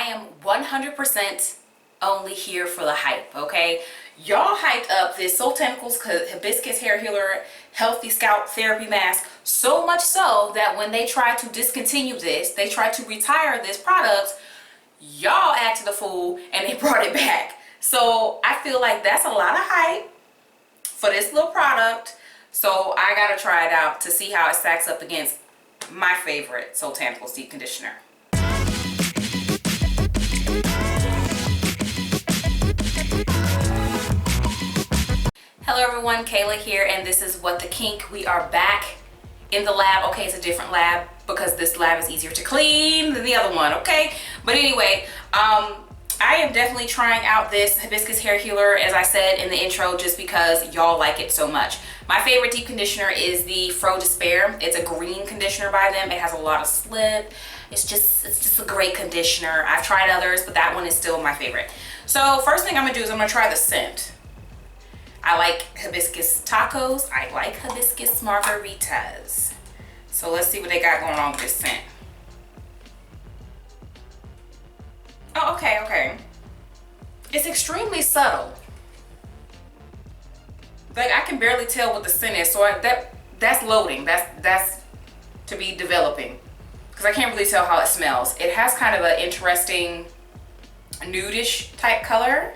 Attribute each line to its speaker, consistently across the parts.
Speaker 1: am 100% only here for the hype, okay? Y'all hyped up this Soultanicals Hibiscus Hair Healer Healthy Scalp Therapy Mask so much so that when they tried to discontinue this, they tried to retire this product, y'all acted a fool and they brought it back. So I feel like that's a lot of hype for this little product. So I gotta try it out to see how it stacks up against my favorite Soultanicals Deep Conditioner. Hello everyone, Kayla here, and this is What the Kink. We are back in the lab. Okay, it's a different lab because this lab is easier to clean than the other one, okay? But anyway, I am definitely trying out this Hibiscus Hair Healer, as I said in the intro, just because y'all like it so much. My favorite deep conditioner is the Fro Despair. It's a green conditioner by them. It has a lot of slip. It's just a great conditioner. I've tried others, but that one is still my favorite. So first thing I'm gonna do is I'm gonna try the scent. I like hibiscus tacos. I like hibiscus margaritas. So let's see what they got going on with this scent. Oh, okay. It's extremely subtle. Like I can barely tell what the scent is. So that's loading. That's to be developing, because I can't really tell how it smells. It has kind of an interesting nudish type color,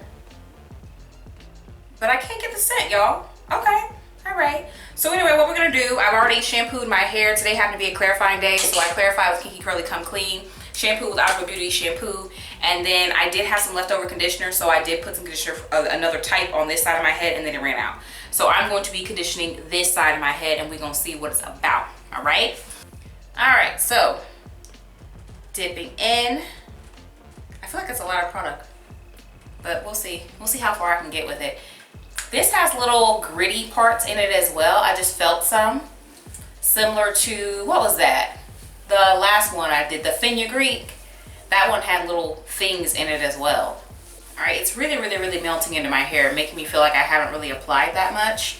Speaker 1: but I can't get the scent, y'all. Okay, all right. So anyway, what we're gonna do, I've already shampooed my hair. Today happened to be a clarifying day, so I clarified with Kinky Curly Come Clean. Shampoo with Aqua Beauty shampoo. And then I did have some leftover conditioner, so I did put some conditioner, another type on this side of my head, and then it ran out. So I'm going to be conditioning this side of my head, and we're gonna see what it's about, all right? All right, so dipping in. I feel like it's a lot of product, but we'll see. We'll see how far I can get with it. This has little gritty parts in it as well. I just felt some. Similar to, what was that? The last one I did, the Fenugreek. That one had little things in it as well. All right, it's really melting into my hair, making me feel like I haven't really applied that much.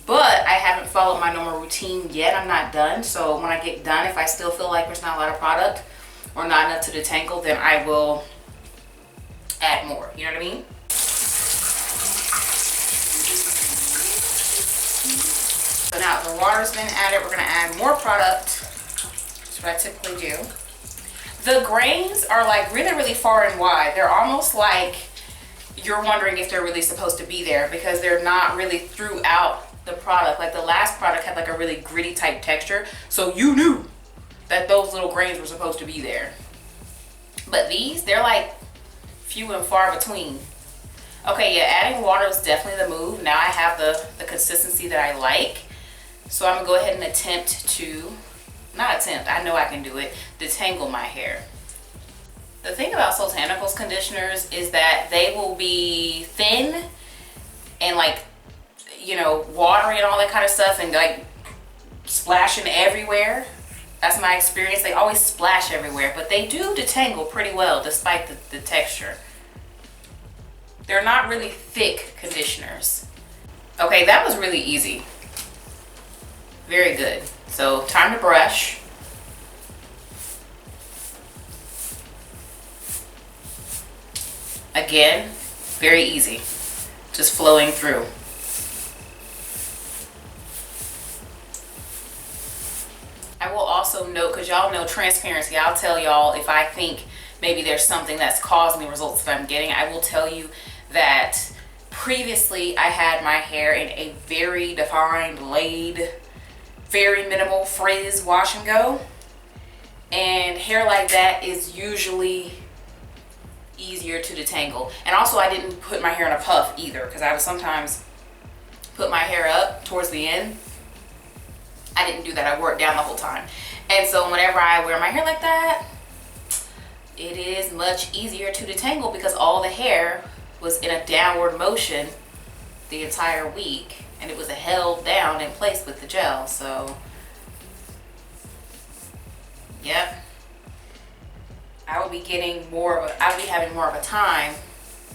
Speaker 1: But I haven't followed my normal routine yet. I'm not done. So when I get done, if I still feel like there's not a lot of product or not enough to detangle, then I will add more. You know what I mean? So now the water's been added, we're gonna add more product. That's what I typically do. The grains are like really far and wide. They're almost like you're wondering if they're really supposed to be there, because they're not really throughout the product. Like the last product had like a really gritty type texture, so you knew that those little grains were supposed to be there. But these, they're like few and far between. Okay, yeah, adding water is definitely the move. Now I have the consistency that I like. So I'm gonna go ahead and attempt to, I know I can do it, detangle my hair. The thing about Soultanicals conditioners is that they will be thin and like, you know, watery and all that kind of stuff, and like splashing everywhere. That's my experience. They always splash everywhere, but they do detangle pretty well despite the texture. They're not really thick conditioners. Okay, that was really easy. Very good. So time to brush. Again, very easy. Just flowing through. I will also note, because y'all know transparency, I'll tell y'all if I think maybe there's something that's causing the results that I'm getting. I will tell you that previously I had my hair in a very defined, laid, very minimal frizz wash and go, and hair like that is usually easier to detangle. And also I didn't put my hair in a puff either, because I would sometimes put my hair up towards the end. I didn't do that. I wore it down the whole time. And so whenever I wear my hair like that, it is much easier to detangle because all the hair was in a downward motion the entire week, and it was held down in place with the gel. So yep, I would be having more of a time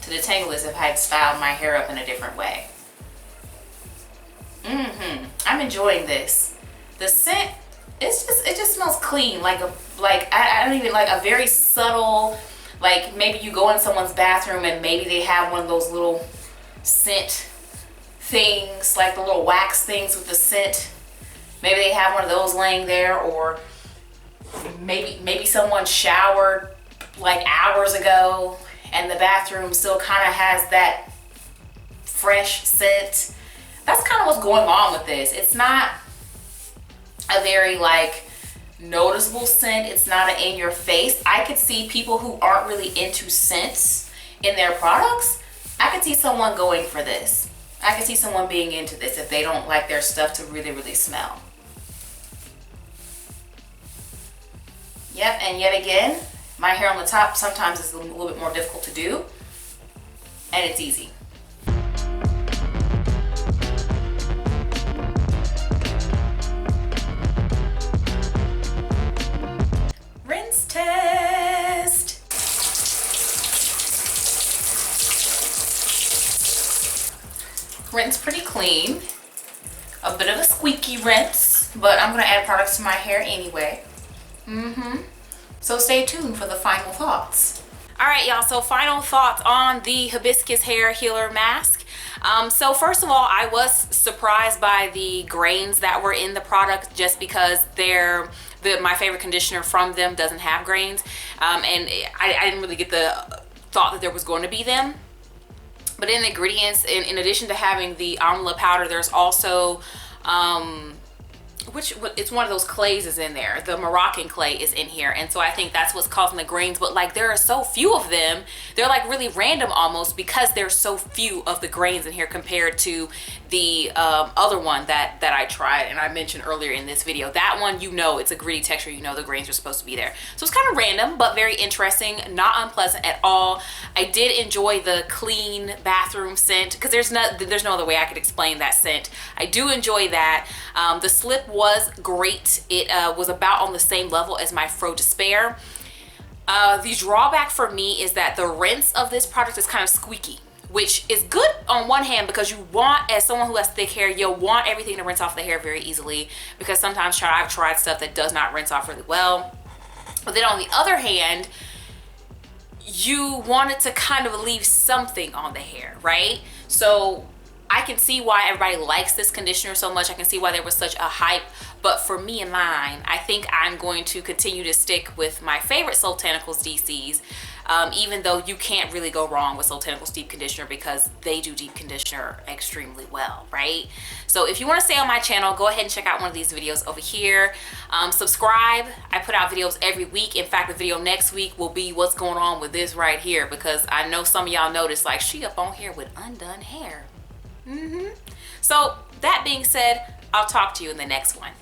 Speaker 1: to detangle this if I had styled my hair up in a different way. I'm enjoying this. The scent, it just smells clean, like I don't even, like a very subtle, like Like maybe you go in someone's bathroom and maybe they have one of those little scent things, like the little wax things with the scent. Maybe they have one of those laying there, or maybe someone showered like hours ago and the bathroom still kind of has that fresh scent. That's kind of what's going on with this. It's not a very like noticeable scent. It's not an in your face. I could see people who aren't really into scents in their products. I could see someone going for this. I could see someone being into this if they don't like their stuff to really, really smell. Yep, and yet again, my hair on the top sometimes is a little bit more difficult to do, and it's easy. Rinse test. Rinse pretty clean. A bit of a squeaky rinse, but I'm gonna add products to my hair anyway. So stay tuned for the final thoughts. All right, y'all, so final thoughts on the Hibiscus Hair Healer Mask. So first of all, I was surprised by the grains that were in the product, just because my favorite conditioner from them doesn't have grains. And I didn't really get the thought that there was going to be them. But in the ingredients, in addition to having the amla powder, there's also it's one of those clays is in there. The Moroccan clay is in here, and so I think that's what's causing the grains. But like, there are so few of them, they're like really random almost, because there's so few of the grains in here compared to the other one that I tried and I mentioned earlier in this video. That one, you know, it's a gritty texture, you know the grains are supposed to be there. So it's kind of random, but very interesting, not unpleasant at all. I did enjoy the clean bathroom scent, because there's no other way I could explain that scent. I do enjoy that. The slip was great. It was about on the same level as my Fro Despair. The drawback for me is that the rinse of this product is kind of squeaky, which is good on one hand, because you want, as someone who has thick hair, you'll want everything to rinse off the hair very easily, because sometimes I've tried stuff that does not rinse off really well. But then on the other hand, you want it to kind of leave something on the hair, right? So I can see why everybody likes this conditioner so much. I can see why there was such a hype. But for me and mine, I think I'm going to continue to stick with my favorite Soultanicals DCs, even though you can't really go wrong with Soultanicals Deep Conditioner, because they do deep conditioner extremely well, right? So if you want to stay on my channel, go ahead and check out one of these videos over here. Subscribe. I put out videos every week. In fact, the video next week will be what's going on with this right here, because I know some of y'all noticed, like, she up on here with undone hair. So that being said, I'll talk to you in the next one.